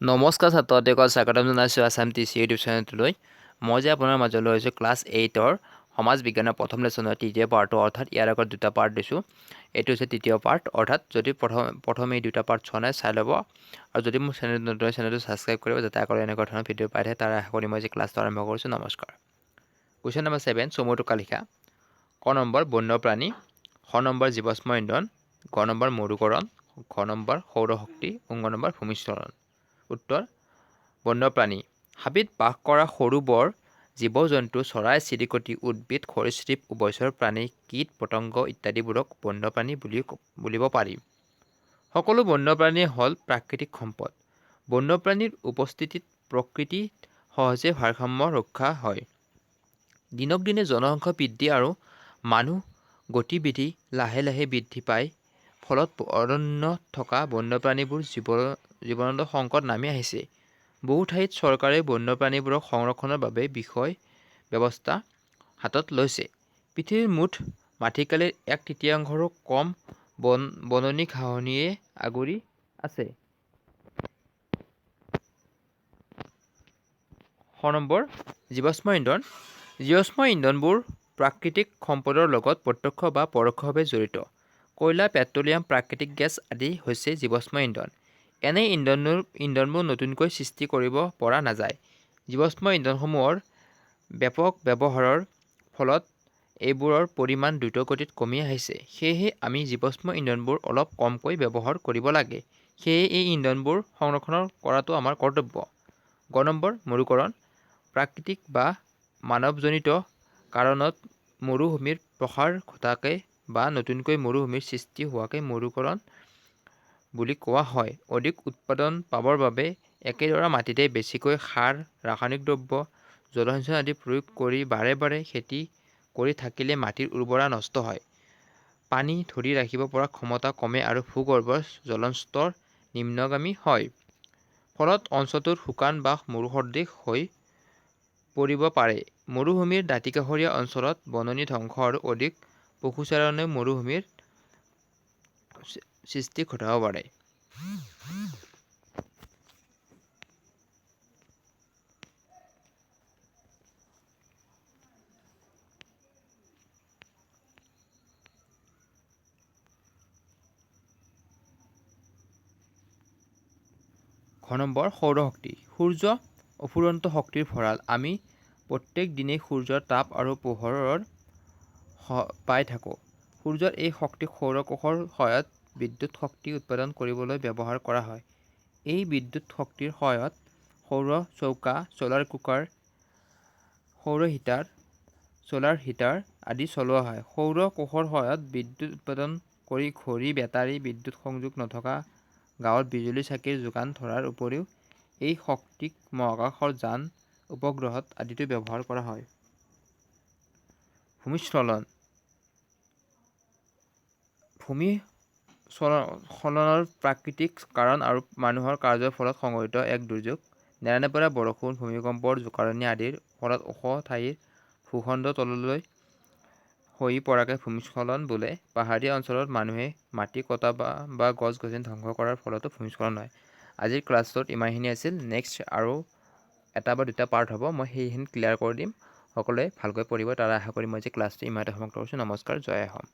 নমস্কাৰ ছাত্ৰসকলক স্বাগতম জনাইছোঁ আছাম টি চি ইউটিউব চেনেলটোলৈ। মই যে আপোনাৰ মাজলৈ আহিছোঁ ক্লাছ 8ৰ সমাজ বিজ্ঞানৰ প্ৰথম লেচনৰ তৃতীয় পাৰ্টটো, অৰ্থাৎ ইয়াৰ আগত দুটা পাৰ্ট দিছোঁ। এইটো হৈছে তৃতীয় পাৰ্ট, অৰ্থাৎ যদি প্ৰথম এই দুটা পাৰ্ট চোৱা নাই চাই ল'ব, আৰু যদি মোৰ চেনেলটো ছাবস্ক্ৰাইব কৰিব যাতে আকৌ এনেকুৱা ধৰণৰ ভিডিঅ' পাই থাকে, তাৰ আশা কৰি মই আজি ক্লাছটো আৰম্ভ কৰিছোঁ। নমস্কাৰ। কুৱেশ্যন নম্বৰ 7, চমু টোকা লিখা। ক নম্বৰ বন্যপ্ৰাণী, খ নম্বৰ জীৱাশ্ম ইন্ধন, গ নম্বৰ মৰুকৰণ, ঘ নম্বৰ সৌৰশক্তি, ঙ নম্বৰ ভূমিস্খলন। উত্তৰ: বন্যপ্ৰাণী। হাবিত বাস কৰা সৰু বৰ জীৱ-জন্তু, চৰাই চিৰিকটি, উদ্ভিদ, সৰীসৃপ, উভয়চৰ প্ৰাণী, কীট পতংগ ইত্যাদিবোৰক বন্যপ্ৰাণী বুলিব পাৰি। সকলো বন্যপ্ৰাণীয়ে হ'ল প্ৰাকৃতিক সম্পদ। বন্যপ্ৰাণীৰ উপস্থিতিত প্ৰকৃতিত সহজে ভাৰসাম্য ৰক্ষা হয়। দিনক দিনে জনসংখ্যা বৃদ্ধি আৰু মানুহ গতিবিধি লাহে লাহে বৃদ্ধি পায়, ফলত অৰণ্যত থকা বন্যপ্ৰাণীবোৰ জীৱনত সংকট নামি আহিছে। বহু ঠাইত চৰকাৰে বন্যপ্ৰাণীবোৰক সংৰক্ষণৰ বাবে বিষয় ব্যৱস্থা হাতত লৈছে। পৃথিৱীৰ মুঠ মাটিকালিৰ 1/3ৰো কম বননি ঘাঁহনিয়ে আগুৰি আছে। খ নম্বৰ জীৱাশ্ম ইন্ধন। জীৱাশ্ম ইন্ধনবোৰ প্ৰাকৃতিক সম্পদৰ লগত প্ৰত্যক্ষ বা পৰোক্ষভাৱে জড়িত। কয়লা, পেট্ৰলিয়াম, প্ৰাকৃতিক গেছ আদি হৈছে জীৱাশ্ম ইন্ধন। এনে ইন্ধনবোৰ নতুনকৈ সৃষ্টি কৰিব পৰা নাযায়। জীৱাশ্ম ইন্ধনসমূহৰ ব্যাপক ব্যৱহাৰৰ ফলত এইবোৰৰ পৰিমাণ দ্ৰুতগতিত কমি আহিছে। সেয়েহে আমি জীৱাশ্ম ইন্ধনবোৰ অলপ কমকৈ ব্যৱহাৰ কৰিব লাগে। সেয়ে এই ইন্ধনবোৰ সংৰক্ষণ কৰাটো আমাৰ কৰ্তব্য। গ নম্বৰ মৰুকৰণ। প্ৰাকৃতিক বা মানৱজনিত কাৰণত মৰুভূমিৰ প্ৰসাৰ ঘটাকে বা নতুনকৈ মৰুভূমিৰ সৃষ্টি হোৱাকে মৰুকৰণ বুলি কোৱা হয়। অধিক উৎপাদন পাবৰ বাবে একেডৰা মাটিতে বেছিকৈ সাৰ, ৰাসায়নিক দ্ৰব্য, জলসিঞ্চন আদি প্ৰয়োগ কৰি বাৰে বাৰে খেতি কৰি থাকিলে মাটিৰ উৰ্বৰতা নষ্ট হয়, পানী ধৰি ৰাখিব পৰা ক্ষমতা কমে আৰু ভূগৰ্ভৰ জলস্তৰ নিম্নগামী হয়। ফলত অঞ্চলটোত শুকান বা মৰুসদৃশ হৈ পৰিব পাৰে। মৰুভূমিৰ দাঁতিকাষৰীয়া অঞ্চলত বননি ধ্বংস আৰু অধিক পশুচাৰণেও মৰুভূমিৰ সৃষ্টি ঘটাব পাৰে। ঘ নম্বৰ সৌৰশক্তি। সূৰ্য অফুৰন্ত শক্তিৰ ভঁৰাল। আমি প্ৰত্যেক দিনেই সূৰ্যৰ তাপ আৰু পোহৰৰ পাই থাকোঁ। সূৰ্যৰ এই শক্তিক সৌৰ কোষৰ সহায়ত বিদ্যুৎ শক্তি উৎপাদন কৰিবলৈ ব্যৱহাৰ কৰা হয়। এই বিদ্যুৎ শক্তিৰ সহায়ত সৌৰ চৌকা, ছ'লাৰ কুকাৰ, ছ'লাৰ হিটাৰ আদি চলোৱা হয়। সৌৰ কোষৰ সহায়ত বিদ্যুৎ উৎপাদন কৰি ঘড়ী, বেটাৰী, বিদ্যুৎ সংযোগ নথকা গাঁৱত বিজুলী চাকিৰ যোগান ধৰাৰ উপৰিও এই শক্তিক মহাকাশৰ যান, উপগ্ৰহত আদিতো ব্যৱহাৰ কৰা হয়। ভূমিস্খলন। ভূমিস্খলনৰ প্ৰাকৃতিক কাৰণ আৰু মানুহৰ কাৰ্যৰ ফলত সংঘটিত এক দুৰ্যোগ। নেৰানেপেৰা বৰষুণ, ভূমিকম্প, জোকাৰণি আদিৰ ফলত ওখ ঠাইৰ ভূখণ্ড তললৈ খহি পৰাকে ভূমিস্খলন বোলে। পাহাৰীয়া অঞ্চলত মানুহে মাটি কটা বা গছ-গছনি ধ্বংস কৰাৰ ফলতো ভূমিস্খলন হয়। আজিৰ ক্লাছটোত ইমানখিনি আছিল। নেক্সট আৰু এটা বা দুটা পাৰ্ট হ'ব, মই সেইখিনি ক্লিয়াৰ কৰি দিম। সকলোৱে ভালকৈ পঢ়িব, তাৰ আশা কৰি মই আজি ক্লাছটো ইমানতে সমাপ্ত কৰিছোঁ। নমস্কাৰ, জয় অসম।